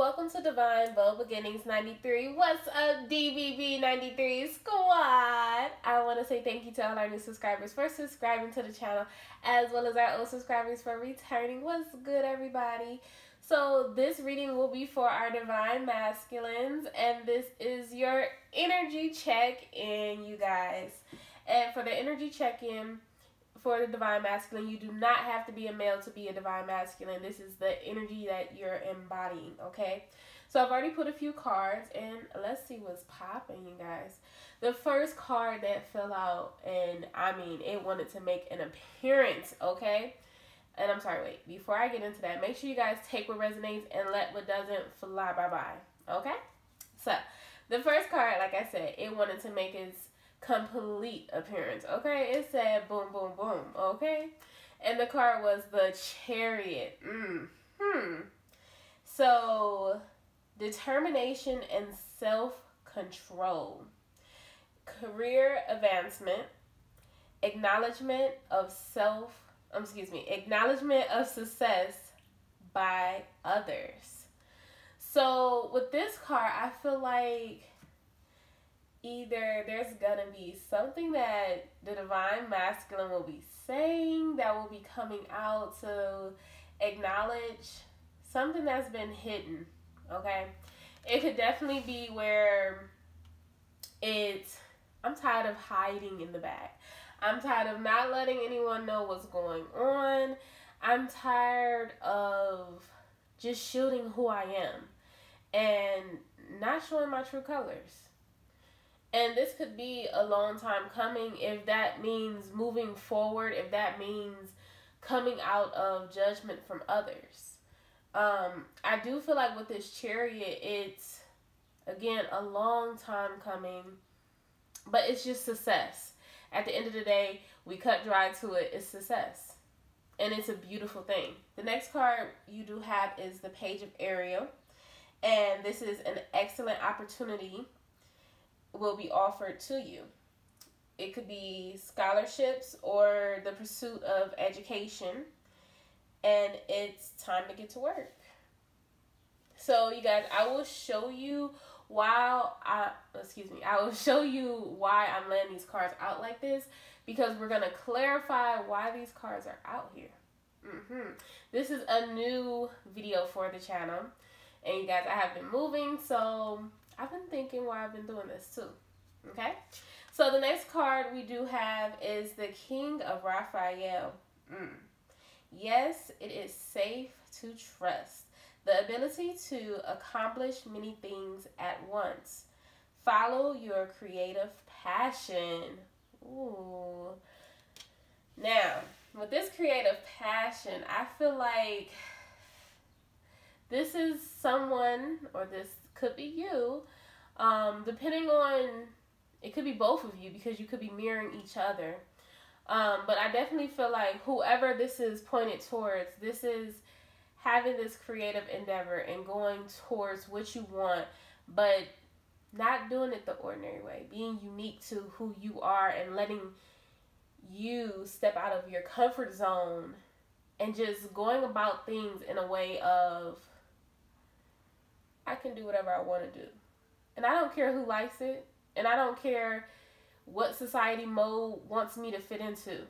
Welcome to Divine Bold Beginnings 93. What's up, DBB 93 squad? I want to say thank you to all our new subscribers for subscribing to the channel, as well as our old subscribers for returning. What's good, everybody? So this reading will be for our Divine Masculines, and this is your energy check-in, you guys. And for the energy check-in, for the Divine Masculine, you do not have to be a male to be a Divine Masculine. This is the energy that you're embodying, okay? So I've already put a few cards, and let's see what's popping, you guys. The first card that fell out, and I mean, it wanted to make an appearance, okay? And I'm sorry, wait, before I get into that, make sure you guys take what resonates and let what doesn't fly bye-bye, okay? So, the first card, like I said, it wanted to make its complete appearance, okay? It said boom, boom, boom, okay? And the card was the Chariot. So, determination and self-control, career advancement, acknowledgement of success by others. So, with this card, I feel like either there's gonna be something that the Divine Masculine will be saying that will be coming out to acknowledge something that's been hidden, okay? It could definitely be where I'm tired of hiding in the back. I'm tired of not letting anyone know what's going on. I'm tired of just shielding who I am and not showing my true colors. And this could be a long time coming if that means moving forward, if that means coming out of judgment from others. I do feel like with this Chariot, it's, again, a long time coming, but it's just success. At the end of the day, we cut dry to it, it's success. And it's a beautiful thing. The next card you do have is the Page of Ariel. And this is an excellent opportunity will be offered to you. It could be scholarships or the pursuit of education, and it's time to get to work. So you guys, I will show you why I'm laying these cards out like this, because we're going to clarify why these cards are out here. This is a new video for the channel, and you guys, I have been moving, so I've been thinking why I've been doing this too, okay? So the next card we do have is the King of Raphael. Yes, it is safe to trust. The ability to accomplish many things at once. Follow your creative passion. Ooh. Now, with this creative passion, I feel like this is someone, or this could be you, depending on, it could be both of you because you could be mirroring each other. But I definitely feel like whoever this is pointed towards, this is having this creative endeavor and going towards what you want, but not doing it the ordinary way, being unique to who you are and letting you step out of your comfort zone and just going about things in a way of, I can do whatever I want to do. And I don't care who likes it. And I don't care what society mode wants me to fit into.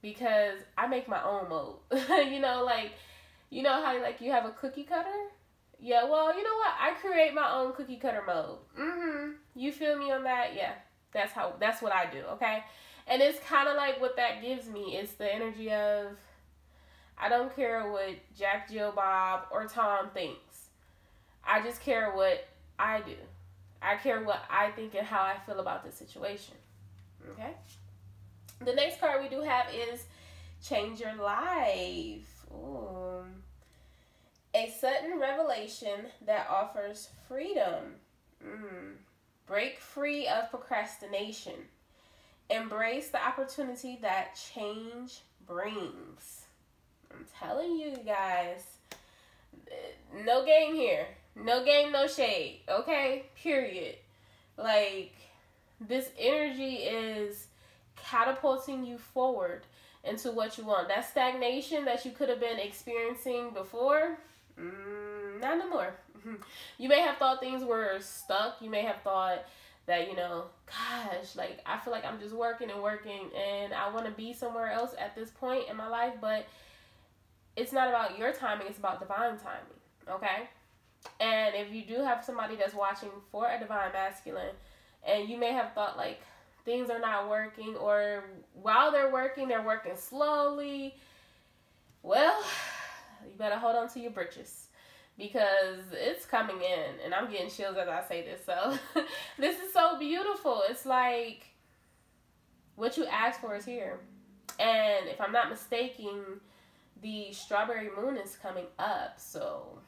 Because I make my own mode. You know, like, you know how like you have a cookie cutter? Yeah, well, you know what? I create my own cookie cutter mode. You feel me on that? Yeah. That's what I do, okay? And it's kind of like what that gives me. It's the energy of, I don't care what Jack, Jill, Bob, or Tom thinks. I just care what I do. I care what I think and how I feel about the situation. Okay? The next card we do have is Change Your Life. Ooh. A sudden revelation that offers freedom. Break free of procrastination. Embrace the opportunity that change brings. I'm telling you guys, no game here. No game, no shade, okay? Period. Like, this energy is catapulting you forward into what you want. That stagnation that you could have been experiencing before, not no more. You may have thought things were stuck. You may have thought that, you know, gosh, like, I feel like I'm just working and working and I want to be somewhere else at this point in my life, but it's not about your timing, it's about divine timing, okay? And if you do have somebody that's watching for a divine masculine, and you may have thought, like, things are not working, or while they're working slowly, well, you better hold on to your britches, because it's coming in, and I'm getting chills as I say this, so this is so beautiful. It's like, what you asked for is here. And if I'm not mistaken, the strawberry moon is coming up, so,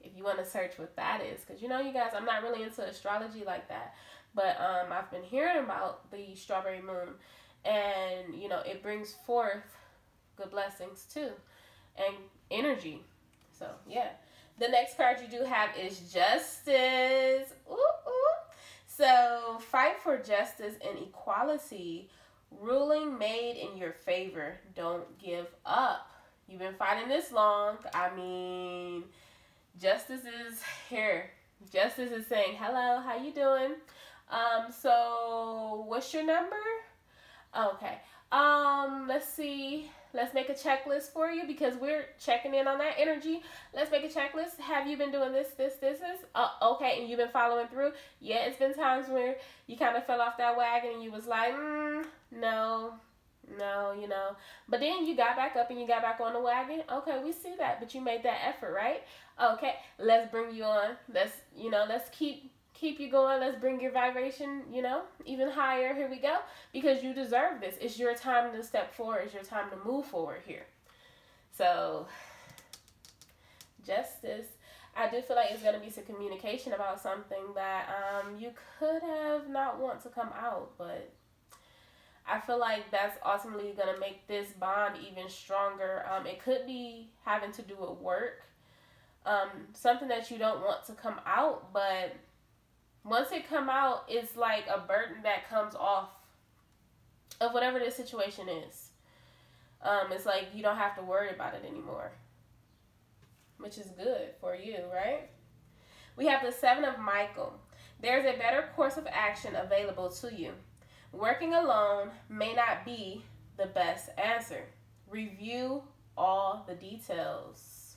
if you want to search what that is, because, you know, you guys, I'm not really into astrology like that, but I've been hearing about the strawberry moon, and, you know, it brings forth good blessings, too, and energy. So, yeah. The next card you do have is Justice. Ooh, ooh. So, fight for justice and equality. Ruling made in your favor. Don't give up. You've been fighting this long. I mean, justice is here. Justice is saying, hello, how you doing? So, what's your number? Okay. Let's see. Let's make a checklist for you, because we're checking in on that energy. Let's make a checklist. Have you been doing this? Okay, and you've been following through? Yeah, it's been times where you kind of fell off that wagon and you was like, no, you know. But then you got back up and you got back on the wagon. Okay, we see that, but you made that effort, right? Okay, let's bring you on. Let's keep you going. Let's bring your vibration, you know, even higher. Here we go. Because you deserve this. It's your time to step forward. It's your time to move forward here. So, Justice. I do feel like it's going to be some communication about something that you could have not want to come out. But I feel like that's ultimately going to make this bond even stronger. It could be having to do with work. Something that you don't want to come out, but once it come out, it's like a burden that comes off of whatever the situation is. It's like you don't have to worry about it anymore, which is good for you, right? We have the Seven of Michael. There's a better course of action available to you. Working alone may not be the best answer. Review all the details.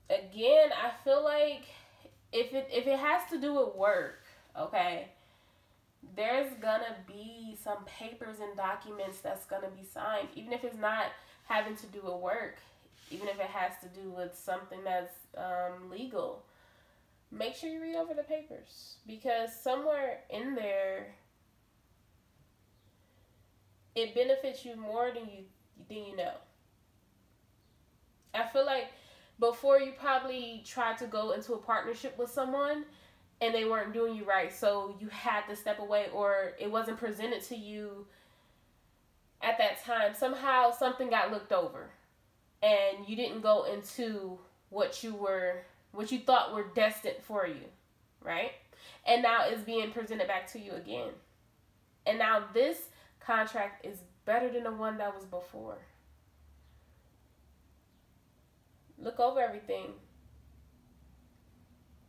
Again, I feel like if it has to do with work, okay, there's gonna be some papers and documents that's gonna be signed, even if it's not having to do with work, even if it has to do with something that's legal. Make sure you read over the papers, because somewhere in there, it benefits you more than you know. I feel like before, you probably tried to go into a partnership with someone and they weren't doing you right, so you had to step away, or it wasn't presented to you at that time. Somehow something got looked over and you didn't go into what you thought were destined for you, right? And now it's being presented back to you again. And now this contract is better than the one that was before. Look over everything.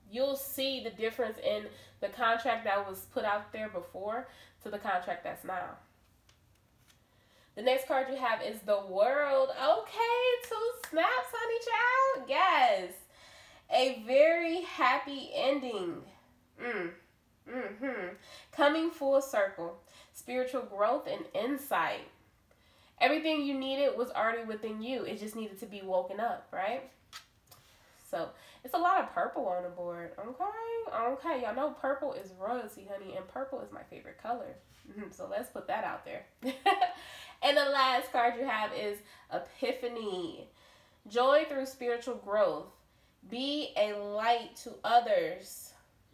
You'll see the difference in the contract that was put out there before to the contract that's now. The next card you have is the World. Okay, 2 snaps, honey child. Yes. A very happy ending. Coming full circle. Spiritual growth and insight. Everything you needed was already within you. It just needed to be woken up, right? So, it's a lot of purple on the board. Okay. Y'all know purple is royalty, honey. And purple is my favorite color. So, let's put that out there. And the last card you have is Epiphany. Joy through spiritual growth. Be a light to others.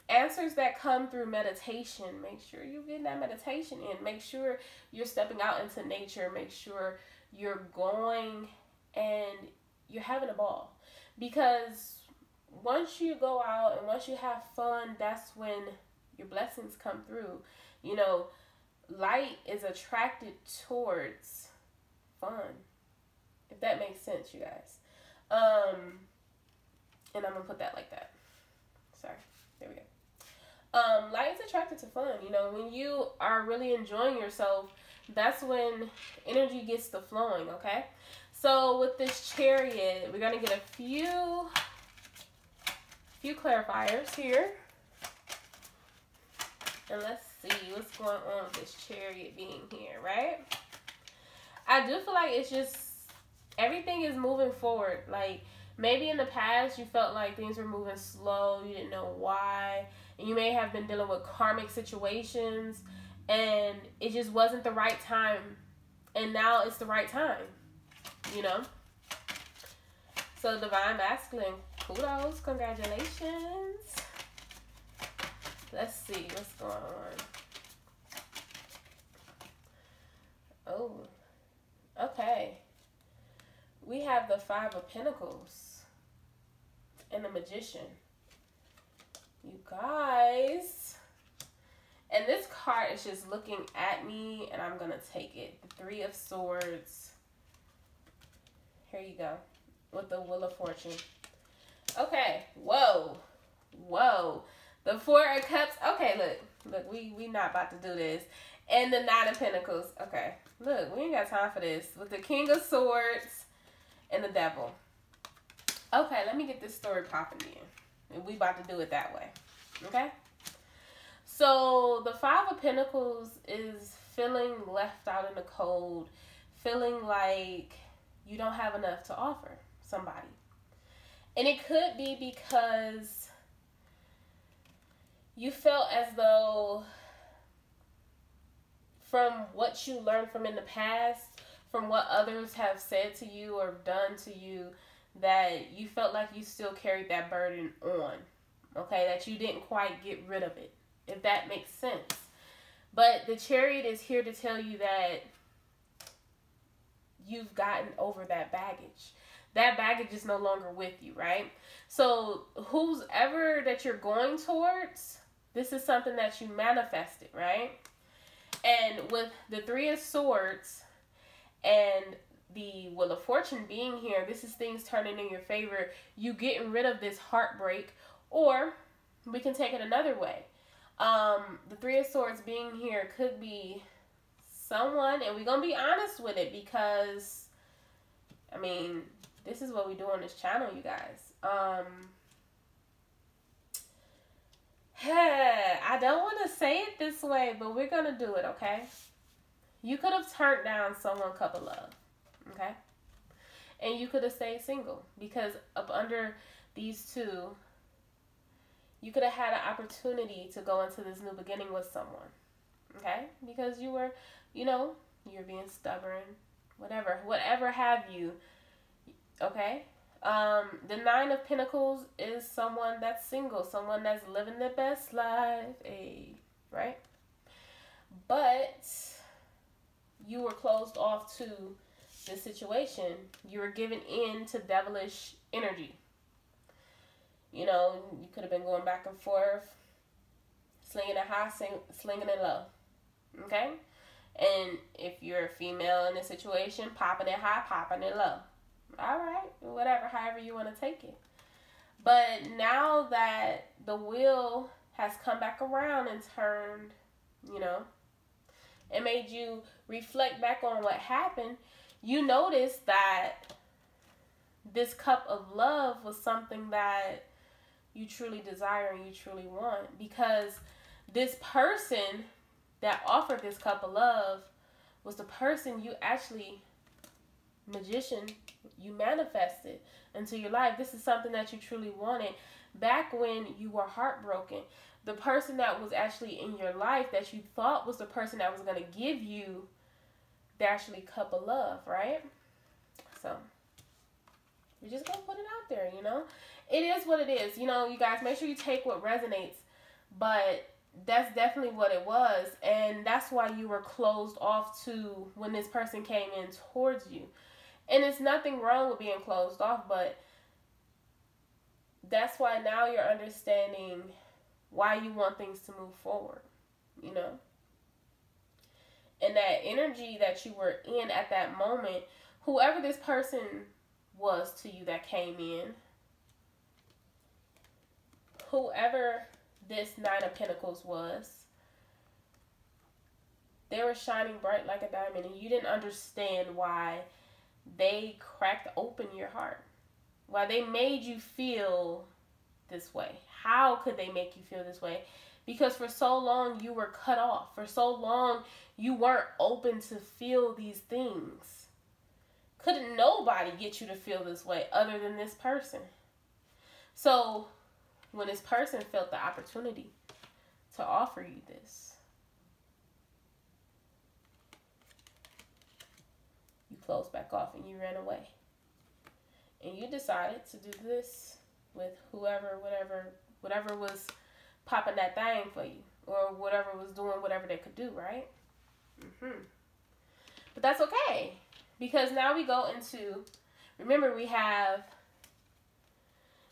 Answers that come through meditation. Make sure you're getting that meditation in. Make sure you're stepping out into nature. Make sure you're going and you're having a ball. Because once you go out and once you have fun, that's when your blessings come through. You know, light is attracted towards fun. If that makes sense, you guys. And I'm going to put that like that. Sorry. There we go. Light is attracted to fun. You know, when you are really enjoying yourself, that's when energy gets to flowing, okay? So with this Chariot, we're going to get a few clarifiers here. And let's see what's going on with this Chariot being here, right? I do feel like it's just, everything is moving forward. Like, maybe in the past you felt like things were moving slow, you didn't know why, and you may have been dealing with karmic situations, and it just wasn't the right time, and now it's the right time, you know? So Divine Masculine, kudos, congratulations. Let's see what's going on. Oh, okay. We have the Five of Pentacles and the Magician. You guys. And this card is just looking at me, and I'm going to take it. The Three of Swords. Here you go. With the Wheel of Fortune. Okay. Whoa. Whoa. The Four of Cups. Okay, look, we not about to do this. And the Nine of Pentacles. Okay, look, we ain't got time for this. With the King of Swords and the Devil. Okay, let me get this story popping in. And we about to do it that way. Okay? So, the Five of Pentacles is feeling left out in the cold. Feeling like you don't have enough to offer somebody. And it could be because you felt as though, from what you learned from in the past, from what others have said to you or done to you, that you felt like you still carried that burden on. Okay, that you didn't quite get rid of it, if that makes sense. But the Chariot is here to tell you that you've gotten over that baggage. That baggage is no longer with you, right? So whoever that you're going towards, this is something that you manifested, right? And with the Three of Swords and the Wheel of Fortune being here, this is things turning in your favor. You getting rid of this heartbreak, or we can take it another way. The Three of Swords being here could be someone, and we're going to be honest with it because, I mean, this is what we do on this channel, you guys. I don't want to say it this way, but we're going to do it, okay? You could have turned down someone cup of love, okay? And you could have stayed single because up under these two, you could have had an opportunity to go into this new beginning with someone, okay? Because you were, you know, you're being stubborn, whatever have you, okay? The Nine of Pentacles is someone that's single, someone that's living their best life, right? But you were closed off to this situation. You were given in to devilish energy. You know, you could have been going back and forth, slinging it high, slinging it low, okay? And if you're a female in this situation, popping it high, popping it low. All right, whatever, however you want to take it. But now that the wheel has come back around and turned, you know, and made you reflect back on what happened, you notice that this cup of love was something that you truly desire and you truly want. Because this person that offered this cup of love was the person you actually, Magician, you manifested into your life. This is something that you truly wanted back when you were heartbroken. The person that was actually in your life that you thought was the person that was going to give you the actually cup of love, right? So we're just going to put it out there, you know. It is what it is. You know, you guys, make sure you take what resonates. But that's definitely what it was. And that's why you were closed off to when this person came in towards you. And it's nothing wrong with being closed off, but that's why now you're understanding why you want things to move forward, you know? And that energy that you were in at that moment, whoever this person was to you that came in, whoever this Nine of Pentacles was, they were shining bright like a diamond, and you didn't understand why they cracked open your heart, why they made you feel this way. How could they make you feel this way? Because for so long you were cut off. For so long you weren't open to feel these things. Couldn't nobody get you to feel this way other than this person. So when this person felt the opportunity to offer you this, you closed back off and you ran away. And you decided to do this with whoever, whatever was popping that thing for you, or whatever was doing whatever they could do, right? But that's okay, because now we go into, remember, we have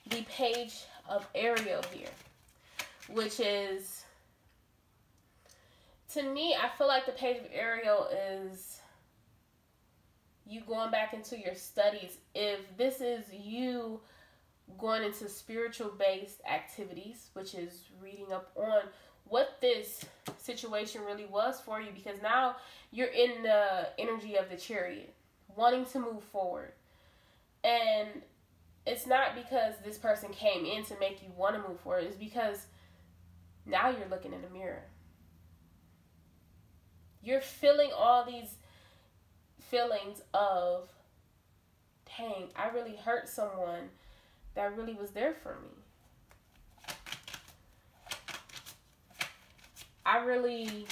the Page of Ariel here, which is, to me, I feel like the Page of Ariel is you going back into your studies. If this is you going into spiritual based activities, which is reading up on what this situation really was for you, because now you're in the energy of the Chariot, wanting to move forward. And it's not because this person came in to make you want to move forward. It's because now you're looking in the mirror. You're feeling all these feelings of, dang, I really hurt someone that really was there for me. I really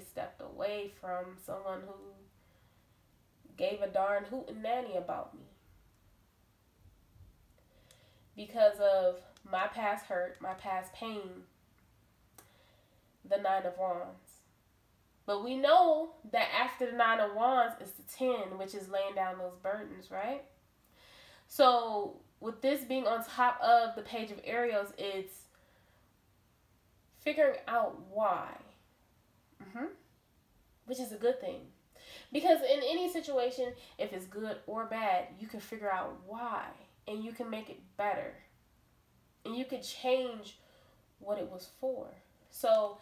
stepped away from someone who gave a darn hootenanny about me because of my past hurt, my past pain, the Nine of Wands. But we know that after the Nine of Wands is the 10, which is laying down those burdens, right? So with this being on top of the Page of Ariels, it's figuring out why. Which is a good thing. Because in any situation, if it's good or bad, you can figure out why. And you can make it better. And you can change what it was for. So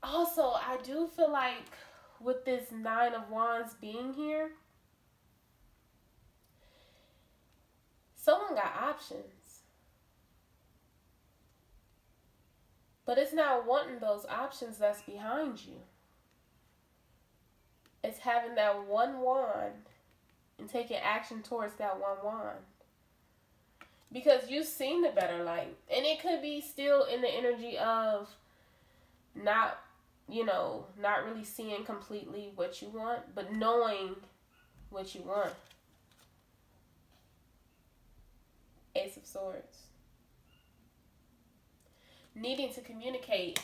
also, I do feel like with this Nine of Wands being here, someone got options. But it's not wanting those options that's behind you. It's having that one wand and taking action towards that one wand. Because you've seen the better light. And it could be still in the energy of not really seeing completely what you want, but knowing what you want. Ace of Swords. Needing to communicate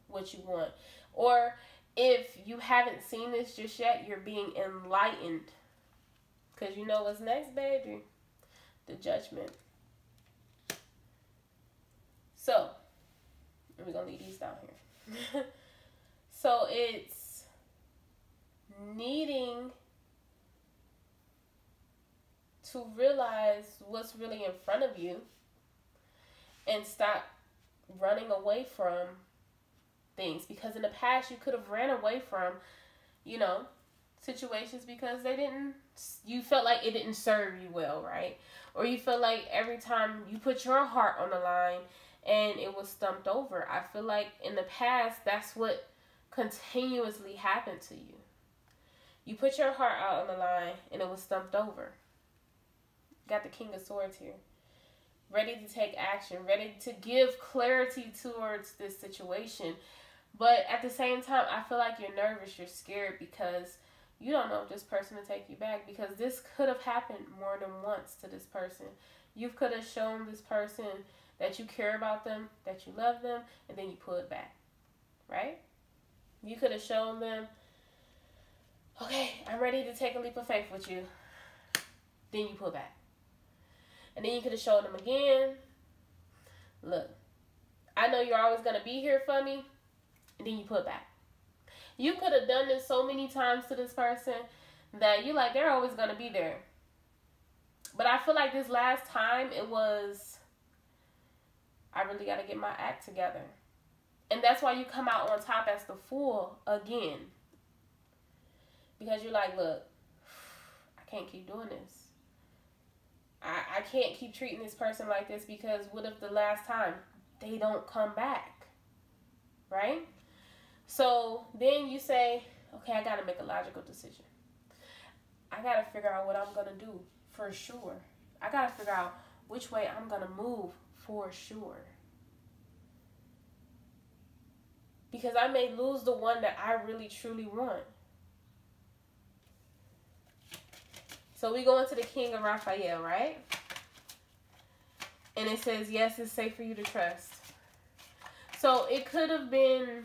what you want. Or if you haven't seen this just yet, you're being enlightened. Because you know what's next, baby? The Judgment. So, we're going to leave these down here. So, it's needing to realize what's really in front of you and stop running away from things. Because in the past you could have ran away from, situations because you felt like it didn't serve you well, right? Or you felt like every time you put your heart on the line and it was stumped over. I feel like in the past that's what continuously happened to you. You put your heart out on the line and it was stumped over. Got the King of Swords here. Ready to take action, ready to give clarity towards this situation. But at the same time, I feel like you're nervous, you're scared because you don't know if this person will take you back, because this could have happened more than once to this person. You could have shown this person that you care about them, that you love them, and then you pull it back, right? You could have shown them, okay, I'm ready to take a leap of faith with you. Then you pull back. And then you could have shown them again, look, I know you're always going to be here for me. And then you pull back. You could have done this so many times to this person that you like, they're always going to be there. But I feel like this last time, it was, I really got to get my act together. And that's why you come out on top as the Fool again. Because you're like, look, I can't keep doing this. I can't keep treating this person like this, because what if the last time they don't come back? Right? So then you say, okay, I got to make a logical decision. I got to figure out what I'm going to do for sure. I got to figure out which way I'm going to move for sure. Because I may lose the one that I really truly want. So we go into the King of Raphael, right? And it says, yes, it's safe for you to trust. So it could have been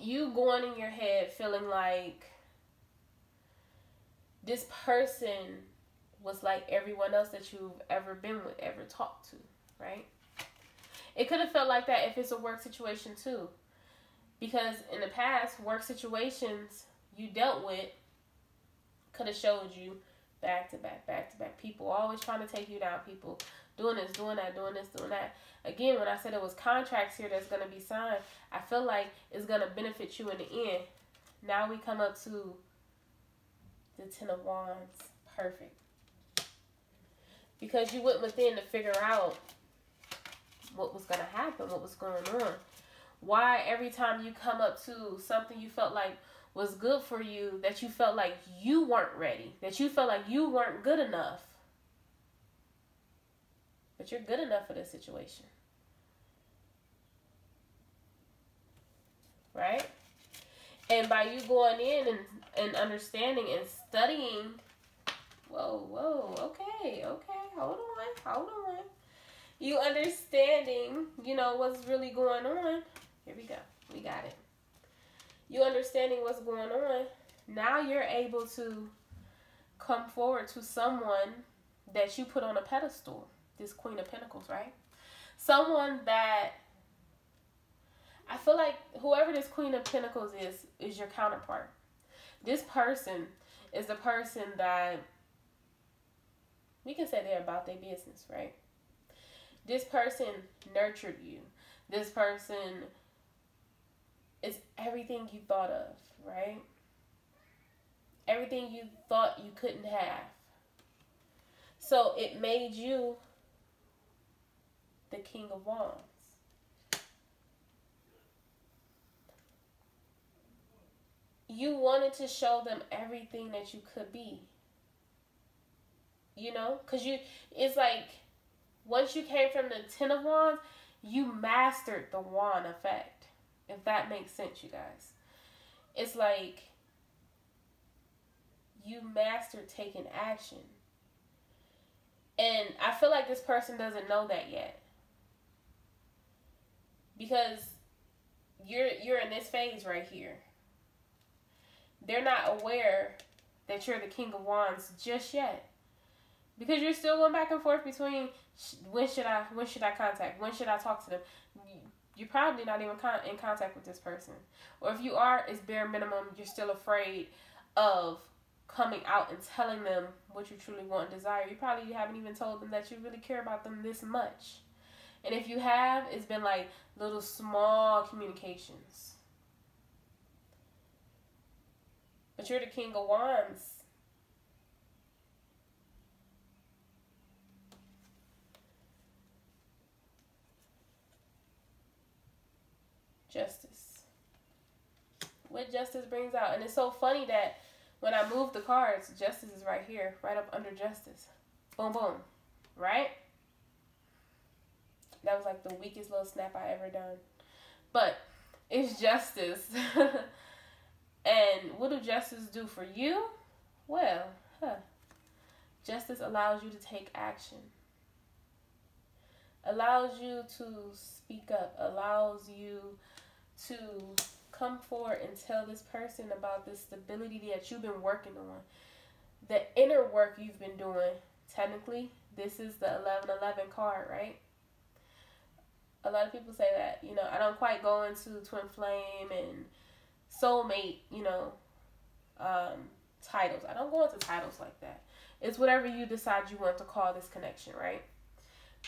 you going in your head feeling like this person was like everyone else that you've ever been with, ever talked to, right? It could have felt like that if it's a work situation too. Because in the past, work situations you dealt with could have showed you back to back. People always trying to take you down. People doing this, doing that, doing this, doing that. Again, when I said it was contracts here that's going to be signed, I feel like it's going to benefit you in the end. Now we come up to the Ten of Wands. Perfect. Because you went within to figure out what was going to happen, what was going on. Why every time you come up to something you felt like was good for you, that you felt like you weren't ready, that you felt like you weren't good enough. But you're good enough for this situation. Right? And by you going in and understanding and studying, okay, hold on. You understanding, what's really going on. Here we go. We got it. You understanding what's going on. Now you're able to come forward to someone that you put on a pedestal. This Queen of Pentacles, right? Someone that I feel like whoever this Queen of Pentacles is your counterpart. This person is the person that we can say they're about their business, right? This person nurtured you. This person is everything you thought of, right? Everything you thought you couldn't have. So it made you the King of Wands. You wanted to show them everything that you could be. Because it's like, once you came from the Ten of Wands, you mastered the wand effect. If that makes sense, you guys. It's like you mastered taking action. And I feel like this person doesn't know that yet. Because you're in this phase right here. They're not aware that you're the King of Wands just yet. Because you're still going back and forth between when should I contact? When should I talk to them? You're probably not even in contact with this person. Or if you are, it's bare minimum. You're still afraid of coming out and telling them what you truly want and desire. You probably haven't even told them that you really care about them this much. And if you have, it's been like little small communications. But you're the King of Wands. Justice. What justice brings out. And it's so funny that when I move the cards, justice is right here, right up under justice. Boom, boom. Right? That was like the weakest little snap I ever done. But it's justice. And what do justice do for you? Well, justice allows you to take action. Allows you to speak up. Allows you to come forward and tell this person about the stability that you've been working on. The inner work you've been doing. Technically, this is the 1111 card, right? A lot of people say that, I don't quite go into twin flame and soulmate, titles. I don't go into titles like that. It's whatever you decide you want to call this connection, right?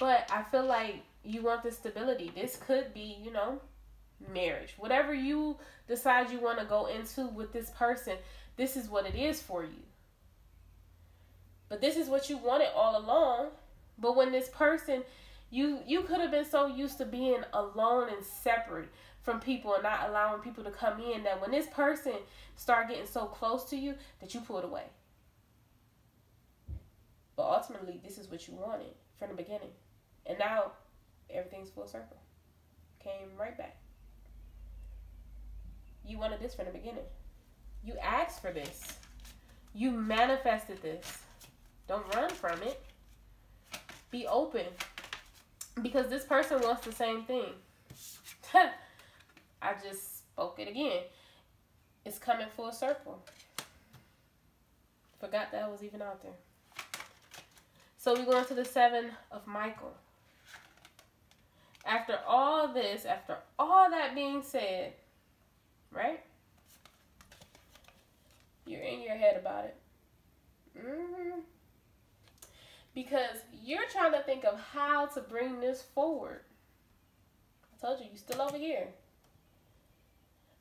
But I feel like you want this stability. This could be, marriage. Whatever you decide you want to go into with this person, this is what it is for you. But this is what you wanted all along. But when this person, you could have been so used to being alone and separate from people and not allowing people to come in, that when this person start getting so close to you that you pulled away. But ultimately, this is what you wanted from the beginning. And now, everything's full circle. Came right back. You wanted this from the beginning. You asked for this. You manifested this. Don't run from it. Be open. Because this person wants the same thing. I just spoke it again. It's coming full circle. Forgot that was even out there. So we go into the 7 of Michael. After all this, after all that being said, right? You're in your head about it. Because you're trying to think of how to bring this forward. I told you, you're still over here.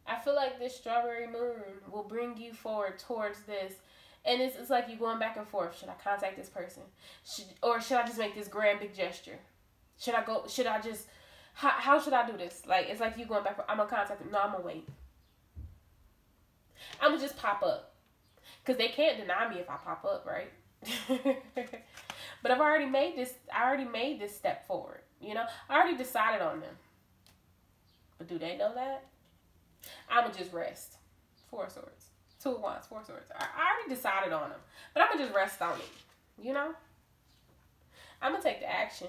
I feel like this strawberry moon will bring you forward towards this. And it's like you're going back and forth. Should I contact this person? Or should I just make this grand big gesture? Should I just, how should I do this? Like, it's like you going back. I'm going to contact them. No, I'm going to wait. I'm going to just pop up. Because they can't deny me if I pop up, right? But I already made this step forward. I already decided on them. But do they know that? I'm going to just rest. 4 of Swords. 2 of Wands, 4 of Swords. I already decided on them. But I'm going to just rest on it. I'm going to take the action.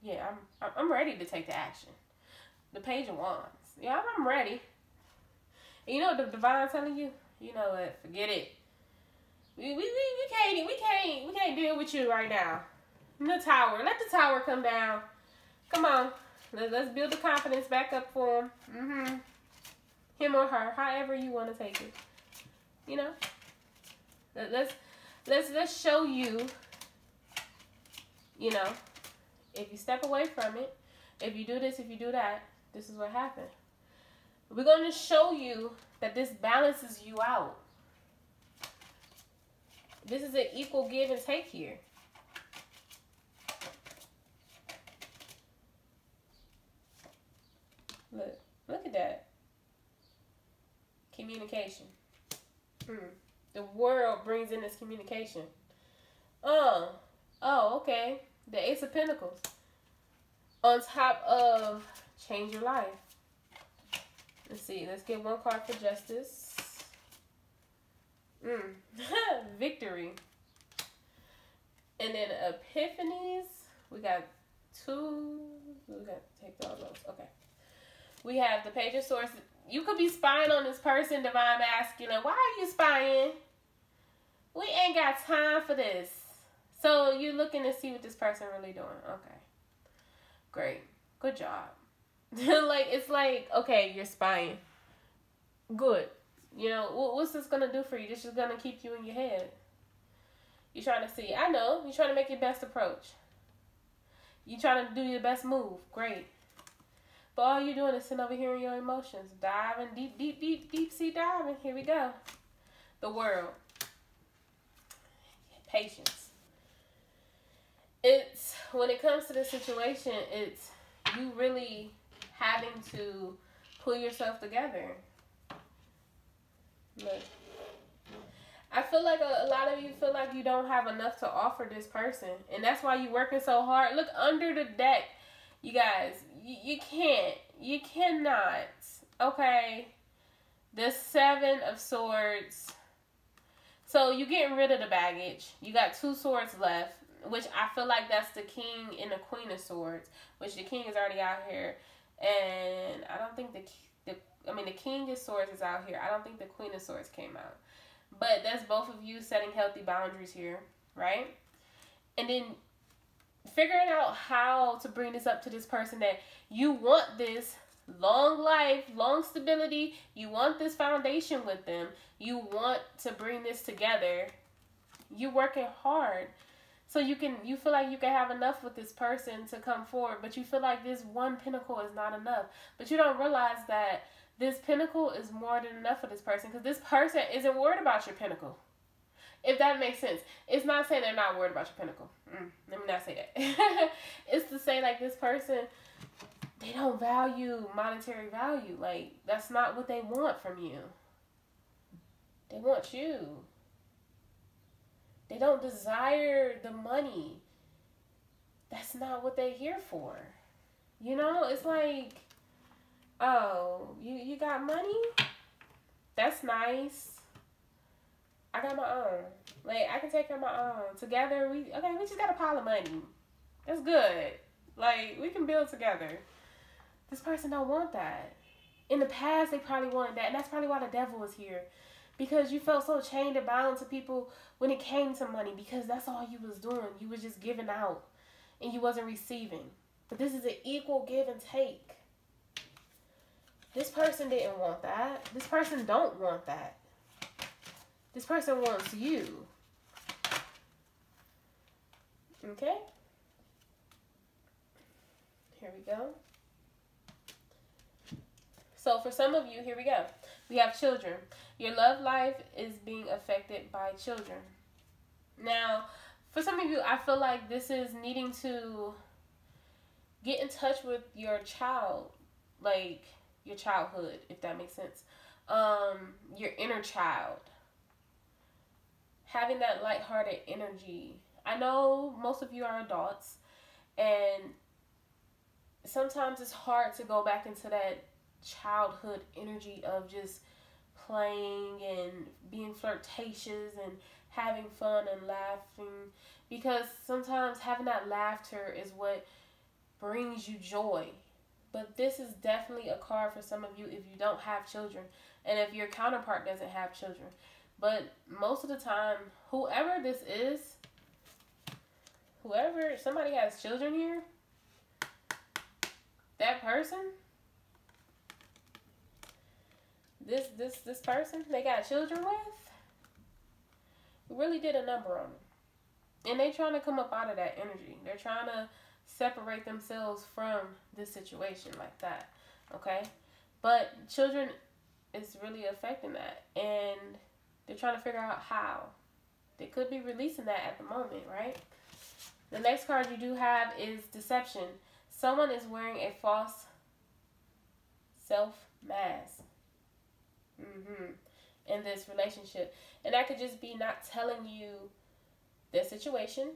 Yeah, I'm ready to take the action. The Page of Wands. Yeah, I'm ready. And you know what the divine telling you? You know what? Forget it. We can't deal with you right now. The Tower. Let the Tower come down. Come on. Let's build the confidence back up for him. Him or her. However you want to take it. Let's show you, if you step away from it, if you do this, if you do that, this is what happened. We're going to show you that this balances you out. This is an equal give and take here. Look at that. Communication. The world brings in this communication. Oh, okay. The Ace of Pentacles. On top of change your life. Let's see. Let's get one card for Justice. Victory. And then Epiphanies. We got 2. We got to take all those. Okay. We have the Page of Swords. You could be spying on this person, divine masculine. Why are you spying? We ain't got time for this. So you're looking to see what this person really doing. Okay. Great. Good job. It's like, okay, you're spying. Good. What's this going to do for you? This is going to keep you in your head. You're trying to see. I know. You're trying to make your best approach. You're trying to do your best move. Great. But all you're doing is sitting over here in your emotions. Diving, deep sea diving. Here we go. The World. Patience. It's, when it comes to this situation, it's you really having to pull yourself together. Look. I feel like a lot of you feel like you don't have enough to offer this person. And that's why you're working so hard. Look under the deck. You guys, you can't. You cannot. Okay. The 7 of Swords. So you're getting rid of the baggage. You got 2 swords left, which I feel like that's the King and the Queen of Swords, which the King is already out here. And I don't think the King of Swords is out here. I don't think the Queen of Swords came out. But that's both of you setting healthy boundaries here, right? And then figuring out how to bring this up to this person that you want this, long life, long stability. You want this foundation with them. You want to bring this together. You working hard. So you feel like you can have enough with this person to come forward, but you feel like this one pinnacle is not enough. But you don't realize that this pinnacle is more than enough for this person, because this person isn't worried about your pinnacle. If that makes sense. It's not saying they're not worried about your pinnacle. Let me not say that. It's to say, like, this person, they don't value monetary value. Like, that's not what they want from you. They want you. They don't desire the money. That's not what they're here for. You know, it's like, oh, you got money? That's nice. I got my own. Like, I can take care of my own. Together, we just got a pile of money. That's good. Like, we can build together. This person don't want that. In the past, they probably wanted that. And that's probably why the devil was here. Because you felt so chained and bound to people when it came to money. Because that's all you was doing. You was just giving out. And you wasn't receiving. But this is an equal give and take. This person didn't want that. This person don't want that. This person wants you. Okay? Here we go. So for some of you, here we go. We have children. Your love life is being affected by children. Now, for some of you, I feel like this is needing to get in touch with your child. Like, your childhood, if that makes sense. Your inner child. Having that lighthearted energy. I know most of you are adults, and sometimes it's hard to go back into that childhood energy of just playing and being flirtatious and having fun and laughing, because sometimes having that laughter is what brings you joy. But this is definitely a card for some of you if you don't have children, and if your counterpart doesn't have children. But most of the time, whoever this is, somebody has children here, that person, this person they got children with, really did a number on them. And they trying to come up out of that energy. They're trying to separate themselves from this situation like that, okay? But children is really affecting that, and they're trying to figure out how. They could be releasing that at the moment, right? The next card you do have is deception. Someone is wearing a false self-mask in this relationship. And that could just be not telling you their situation,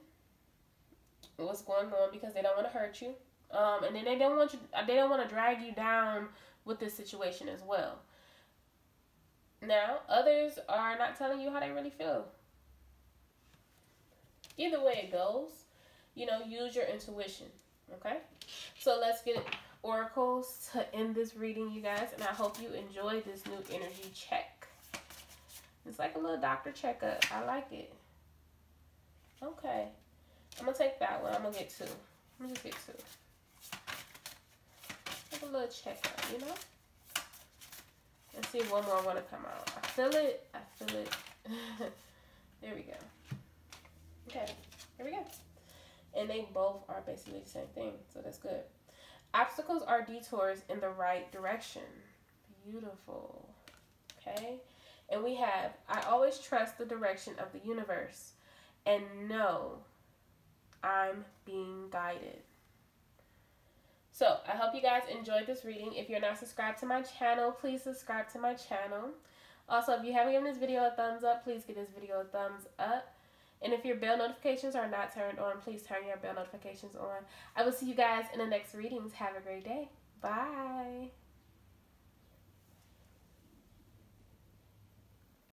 what's going on, because they don't want to hurt you. And then they don't want to drag you down with this situation as well. Now, others are not telling you how they really feel. Either way it goes, you know, use your intuition, okay? So let's get oracles to end this reading, you guys, and I hope you enjoy this new energy check. It's like a little doctor checkup. I like it. Okay. I'm going to take that one. I'm going to get two. Let me just get two. Like a little checkup, you know? Let's see if one more want to come out. I feel it. I feel it. There we go. Okay. Here we go. And they both are basically the same thing. So that's good. Obstacles are detours in the right direction. Beautiful. Okay. And we have, I always trust the direction of the universe and know I'm being guided. So, I hope you guys enjoyed this reading. If you're not subscribed to my channel, please subscribe to my channel. Also, if you haven't given this video a thumbs up, please give this video a thumbs up. And if your bell notifications are not turned on, please turn your bell notifications on. I will see you guys in the next readings. Have a great day. Bye.